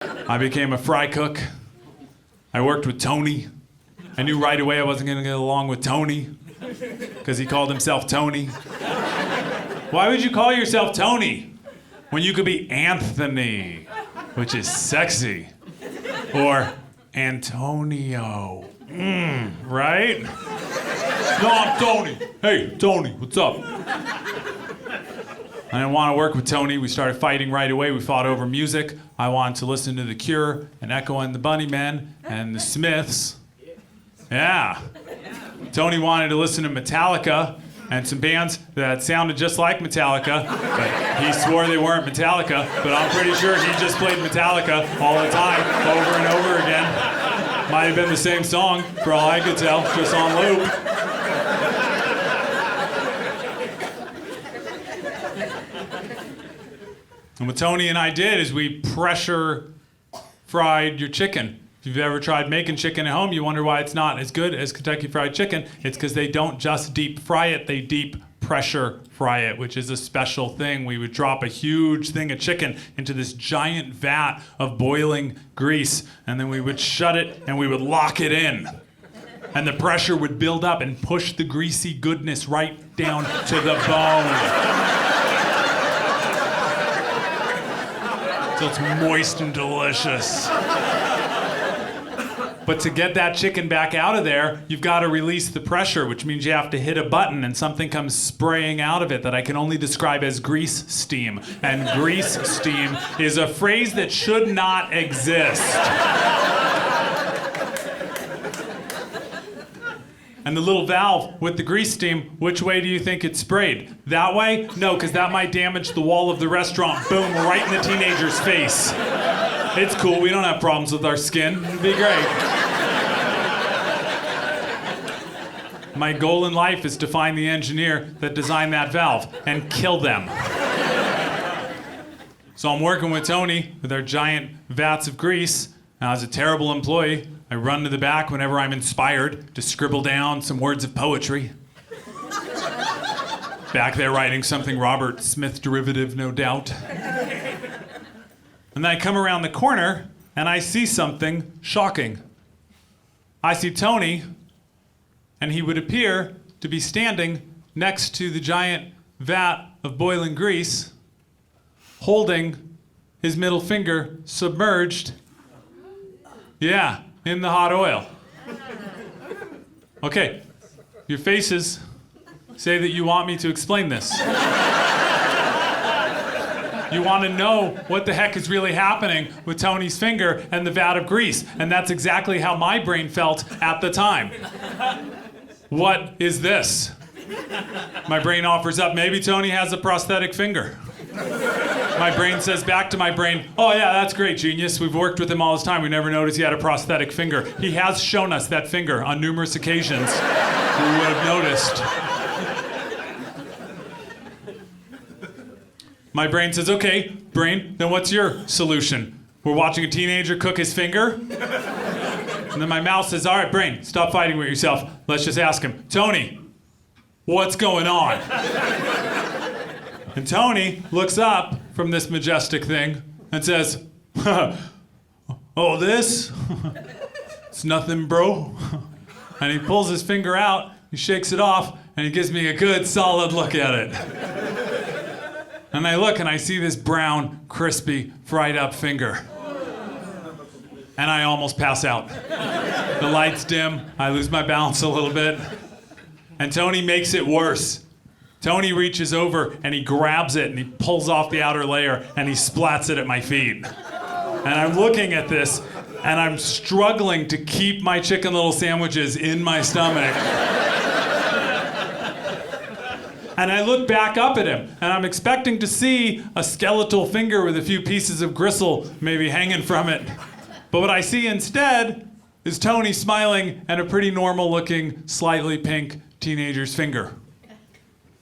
I became a fry cook. I worked with Tony. I knew right away I wasn't going to get along with Tony because he called himself Tony. Why would you call yourself Tony when you could be Anthony, which is sexy, or Antonio, right? No, I'm Tony. Hey, Tony, what's up? I didn't want to work with Tony. We started fighting right away. We fought over music. I wanted to listen to The Cure and Echo and the Bunnymen and the Smiths. Yeah. Tony wanted to listen to Metallica and some bands that sounded just like Metallica, but he swore they weren't Metallica, but I'm pretty sure he just played Metallica all the time, over and over again. Might have been the same song, for all I could tell, just on loop. And what Tony and I did is we pressure fried your chicken. If you've ever tried making chicken at home, you wonder why it's not as good as Kentucky Fried Chicken. It's because they don't just deep fry it, they deep pressure fry it, which is a special thing. We would drop a huge thing of chicken into this giant vat of boiling grease, and then we would shut it and we would lock it in. And the pressure would build up and push the greasy goodness right down to the bone. So it's moist and delicious. But to get that chicken back out of there, you've got to release the pressure, which means you have to hit a button and something comes spraying out of it that I can only describe as grease steam. And grease steam is a phrase that should not exist. And the little valve with the grease steam, which way do you think it sprayed? That way? No, because that might damage the wall of the restaurant. Boom, right in the teenager's face. It's cool, we don't have problems with our skin. It'd be great. My goal in life is to find the engineer that designed that valve and kill them. So I'm working with Tony with our giant vats of grease. I was a terrible employee. I run to the back whenever I'm inspired to scribble down some words of poetry. Back there writing something Robert Smith derivative, no doubt. And then I come around the corner and I see something shocking. I see Tony, and he would appear to be standing next to the giant vat of boiling grease, holding his middle finger submerged, yeah, in the hot oil. Okay, your faces say that you want me to explain this. You want to know what the heck is really happening with Tony's finger and the vat of grease, and that's exactly how my brain felt at the time. What is this? My brain offers up, maybe Tony has a prosthetic finger. My brain says back to my brain, oh yeah, that's great, genius. We've worked with him all this time. We never noticed he had a prosthetic finger. He has shown us that finger on numerous occasions. We would have noticed. My brain says, okay, brain, then what's your solution? We're watching a teenager cook his finger? And then my mouth says, all right, brain, stop fighting with yourself. Let's just ask him, Tony, what's going on? And Tony looks up from this majestic thing and says, oh, this? It's nothing, bro. And he pulls his finger out, he shakes it off, and he gives me a good, solid look at it. And I look and I see this brown, crispy, fried up finger. And I almost pass out. The lights dim, I lose my balance a little bit. And Tony makes it worse. Tony reaches over and he grabs it and he pulls off the outer layer and he splats it at my feet. And I'm looking at this and I'm struggling to keep my chicken little sandwiches in my stomach. And I look back up at him, and I'm expecting to see a skeletal finger with a few pieces of gristle maybe hanging from it. But what I see instead is Tony smiling and a pretty normal-looking, slightly pink teenager's finger.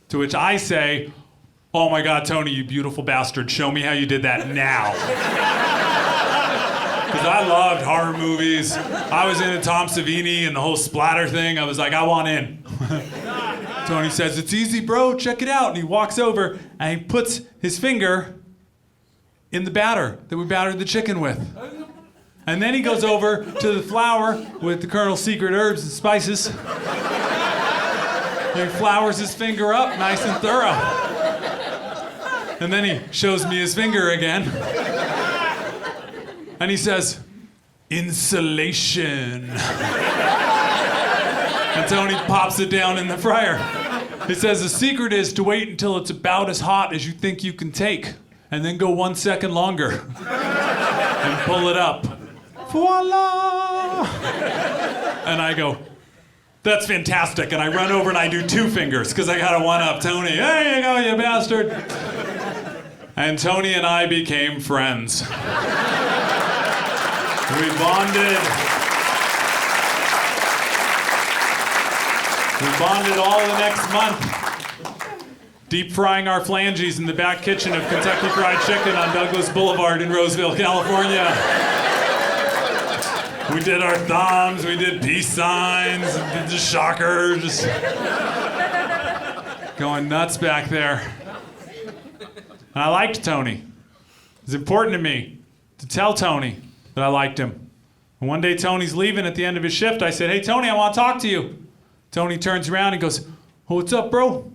To which I say, oh my God, Tony, you beautiful bastard, show me how you did that now. Because I loved horror movies. I was into Tom Savini and the whole splatter thing. I was like, I want in. Tony says, it's easy, bro, check it out. And he walks over and he puts his finger in the batter that we battered the chicken with. And then he goes over to the flour with the Colonel's secret herbs and spices. He flours his finger up nice and thorough. And then he shows me his finger again. And he says, insulation. And Tony pops it down in the fryer. He says the secret is to wait until it's about as hot as you think you can take, and then go 1 second longer. And pull it up. Voila! And I go, that's fantastic. And I run over and I do 2 fingers, because I gotta one-up Tony. There you go, you bastard. And Tony and I became friends. We bonded. We bonded all the next month. Deep frying our phalanges in the back kitchen of Kentucky Fried Chicken on Douglas Boulevard in Roseville, California. We did our thumbs, we did peace signs, did the shocker, just going nuts back there. And I liked Tony. It was important to me to tell Tony that I liked him. And one day Tony's leaving at the end of his shift. I said, hey Tony, I want to talk to you. Tony turns around and goes, oh, what's up, bro?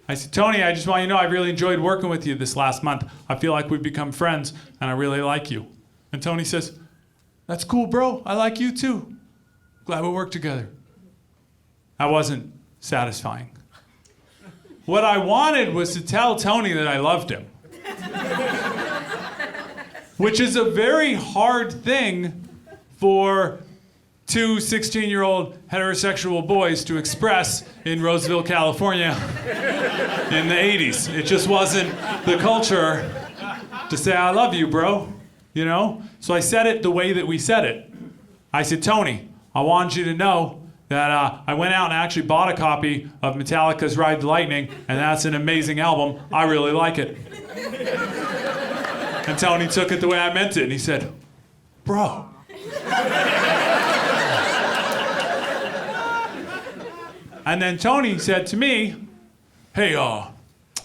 I said, Tony, I just want you to know I really enjoyed working with you this last month. I feel like we've become friends, and I really like you. And Tony says, that's cool, bro. I like you too. Glad we worked together. That wasn't satisfying. What I wanted was to tell Tony that I loved him. Which is a very hard thing for 2 16-year-old heterosexual boys to express in Roseville, California in the 80s. It just wasn't the culture to say, I love you, bro, you know? So I said it the way that we said it. I said, Tony, I want you to know that I went out and actually bought a copy of Metallica's Ride the Lightning, and that's an amazing album. I really like it. And Tony took it the way I meant it, and he said, bro. And then Tony said to me, hey,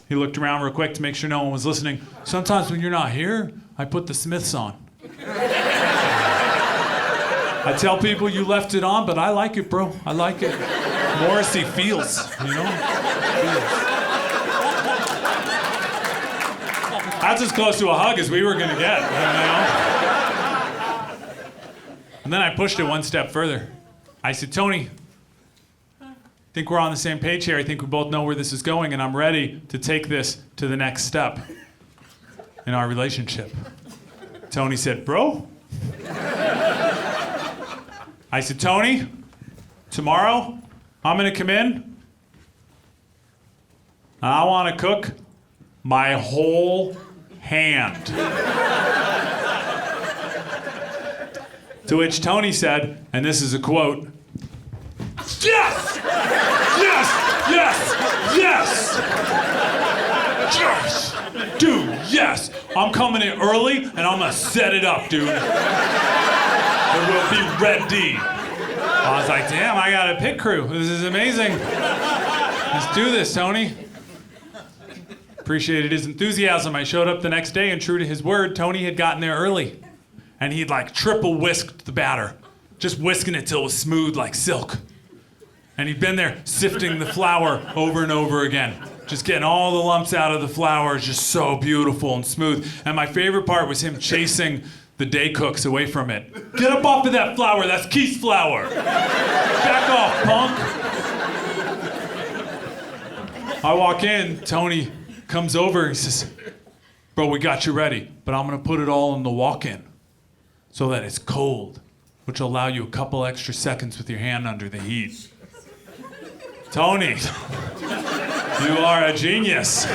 he looked around real quick to make sure no one was listening. Sometimes when you're not here, I put the Smiths on. I tell people you left it on, but I like it, bro. I like it. Morrissey feels, you know? That's as close to a hug as we were gonna get, you know? And then I pushed it one step further. I said, Tony, I think we're on the same page here. I think we both know where this is going, and I'm ready to take this to the next step in our relationship. Tony said, bro? I said, Tony, tomorrow I'm gonna come in and I wanna cook my whole hand. To which Tony said, and this is a quote, yes! Yes! Yes! Yes! Yes! Dude, yes! I'm coming in early and I'm gonna set it up, dude. There will be ready. I was like, damn, I got a pit crew. This is amazing. Let's do this, Tony. Appreciated his enthusiasm. I showed up the next day, and true to his word, Tony had gotten there early. And he'd like triple whisked the batter, just whisking it till it was smooth like silk. And he'd been there sifting the flour over and over again, just getting all the lumps out of the flour, just so beautiful and smooth. And my favorite part was him chasing the day cooks away from it. Get up off of that flour, that's Keith's flour. Back off, punk. I walk in, Tony comes over, he says, bro, we got you ready, but I'm gonna put it all in the walk-in so that it's cold, which will allow you a couple extra seconds with your hand under the heat. Tony, you are a genius.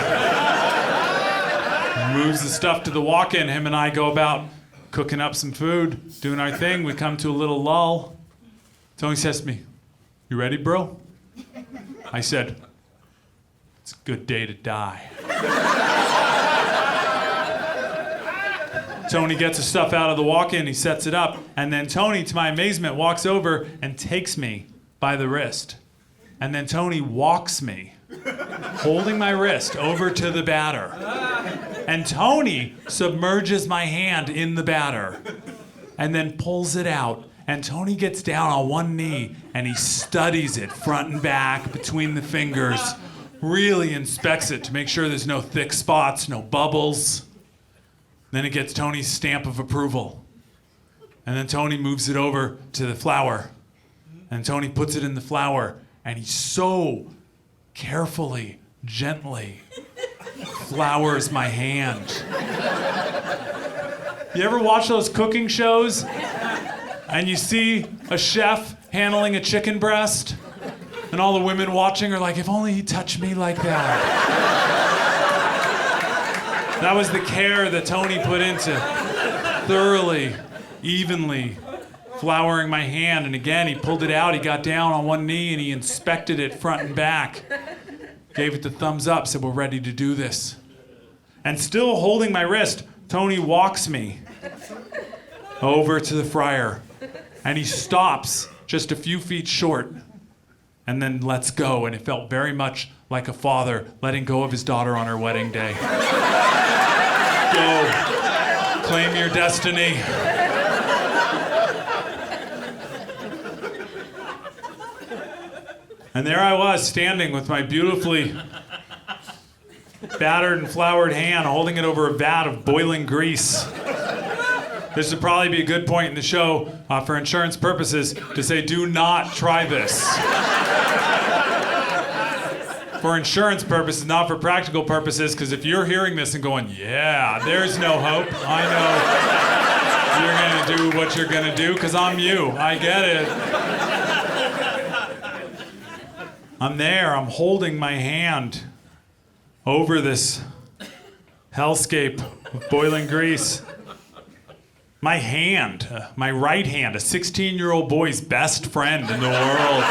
Moves the stuff to the walk-in, him and I go about cooking up some food, doing our thing. We come to a little lull. Tony says to me, you ready, bro? I said, it's a good day to die. Tony gets the stuff out of the walk-in, he sets it up, and then Tony, to my amazement, walks over and takes me by the wrist. And then Tony walks me, holding my wrist, over to the batter. And Tony submerges my hand in the batter and then pulls it out. And Tony gets down on one knee and he studies it front and back between the fingers, really inspects it to make sure there's no thick spots, no bubbles. Then it gets Tony's stamp of approval. And then Tony moves it over to the flour. And Tony puts it in the flour and he so carefully, gently flours my hand. You ever watch those cooking shows and you see a chef handling a chicken breast and all the women watching are like, if only he touched me like that. That was the care that Tony put into thoroughly, evenly flouring my hand. And again, he pulled it out, he got down on one knee and he inspected it front and back. Gave it the thumbs up, said, we're ready to do this. And still holding my wrist, Tony walks me over to the fryer. And he stops just a few feet short and then lets go. And it felt very much like a father letting go of his daughter on her wedding day. Go, claim your destiny. And there I was, standing with my beautifully battered and floured hand, holding it over a vat of boiling grease. This would probably be a good point in the show, for insurance purposes, to say, do not try this. For insurance purposes, not for practical purposes, because if you're hearing this and going, yeah, there's no hope, I know you're gonna do what you're gonna do, because I'm you, I get it. I'm there, I'm holding my hand over this hellscape of boiling grease. My hand, my right hand, a 16-year-old boy's best friend in the world.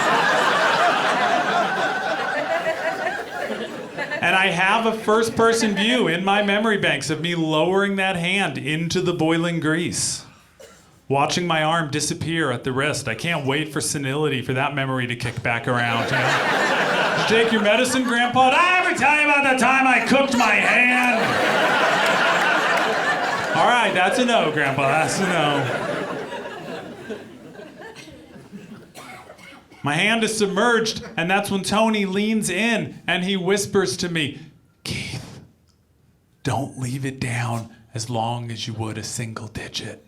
And I have a first-person view in my memory banks of me lowering that hand into the boiling grease, watching my arm disappear at the wrist. I can't wait for senility for that memory to kick back around. You know? Did you take your medicine, Grandpa? Did I ever tell you about the time I cooked my hand? All right, that's a no, Grandpa, that's a no. My hand is submerged, and that's when Tony leans in and he whispers to me, Keith, don't leave it down as long as you would a single digit,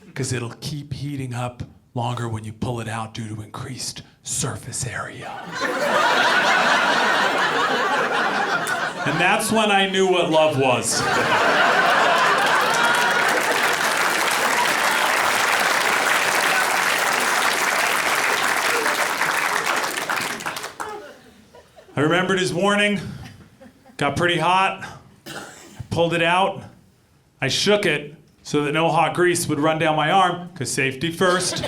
because it'll keep heating up longer when you pull it out due to increased surface area. And that's when I knew what love was. I remembered his warning, got pretty hot, I pulled it out, I shook it so that no hot grease would run down my arm, because safety first.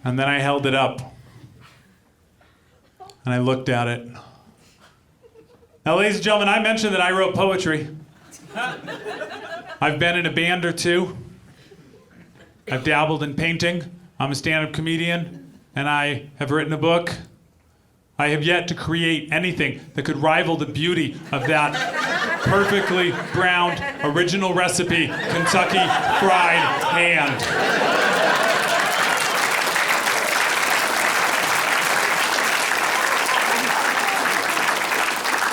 And then I held it up, and I looked at it. Now, ladies and gentlemen, I mentioned that I wrote poetry. I've been in a band or two. I've dabbled in painting. I'm a stand-up comedian, and I have written a book. I have yet to create anything that could rival the beauty of that perfectly browned, original recipe, Kentucky Fried Hand.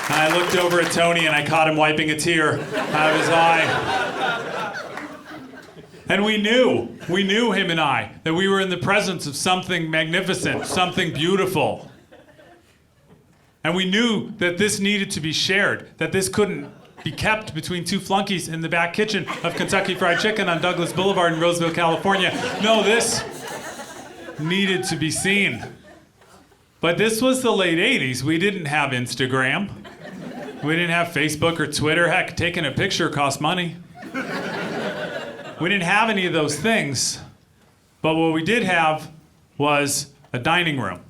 And I looked over at Tony and I caught him wiping a tear out of his eye. And we knew, him and I, that we were in the presence of something magnificent, something beautiful. And we knew that this needed to be shared, that this couldn't be kept between two flunkies in the back kitchen of Kentucky Fried Chicken on Douglas Boulevard in Roseville, California. No, this needed to be seen. But this was the late 80s. We didn't have Instagram. We didn't have Facebook or Twitter. Heck, taking a picture cost money. We didn't have any of those things. But what we did have was a dining room.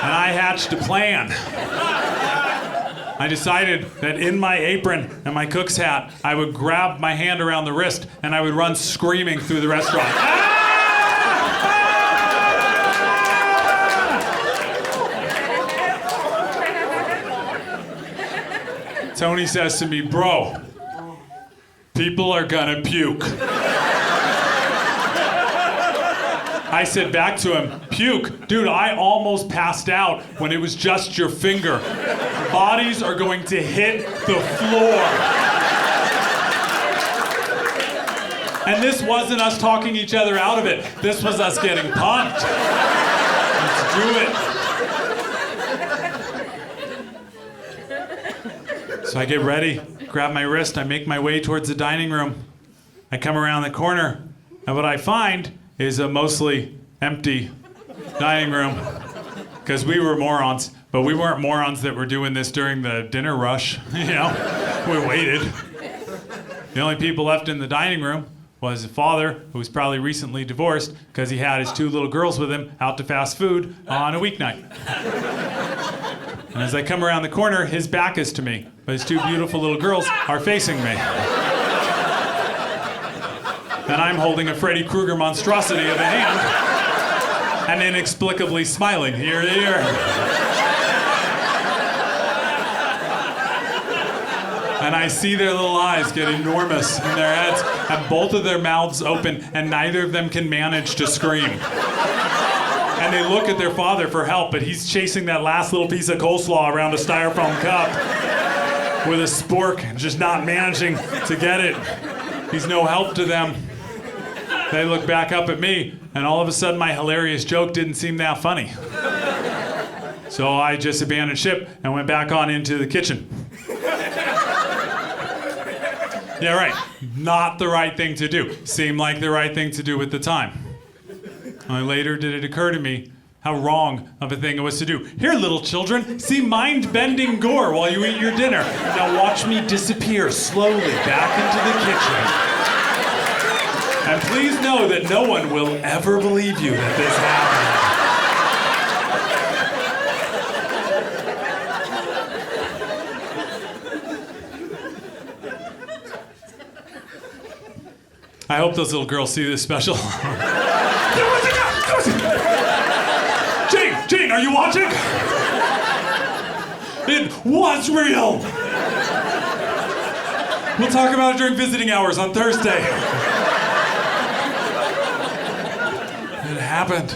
And I hatched a plan. I decided that in my apron and my cook's hat, I would grab my hand around the wrist and I would run screaming through the restaurant. Tony says to me, bro, people are gonna puke. I said back to him, puke? Dude, I almost passed out when it was just your finger. Bodies are going to hit the floor. And this wasn't us talking each other out of it. This was us getting pumped. Let's do it. So I get ready, grab my wrist, I make my way towards the dining room. I come around the corner, and what I find is a mostly empty dining room, because we were morons, but we weren't morons that were doing this during the dinner rush. You know, we waited. The only people left in the dining room was a father who was probably recently divorced because he had his 2 little girls with him out to fast food on a weeknight. And as I come around the corner, his back is to me, but his 2 beautiful little girls are facing me. And I'm holding a Freddy Krueger monstrosity of a hand and inexplicably smiling ear to ear. And I see their little eyes get enormous in their heads and both of their mouths open and neither of them can manage to scream. And they look at their father for help, but he's chasing that last little piece of coleslaw around a styrofoam cup with a spork and just not managing to get it. He's no help to them. They look back up at me, and all of a sudden my hilarious joke didn't seem that funny. So I just abandoned ship and went back on into the kitchen. Yeah, right. Not the right thing to do. Seemed like the right thing to do at the time. Only later did it occur to me how wrong of a thing it was to do. Here, little children, see mind-bending gore while you eat your dinner. Now watch me disappear slowly back into the kitchen. And please know that no one will ever believe you that this happened. I hope those little girls see this special. Jane, are you watching? It was real. We'll talk about it during visiting hours on Thursday. It happened.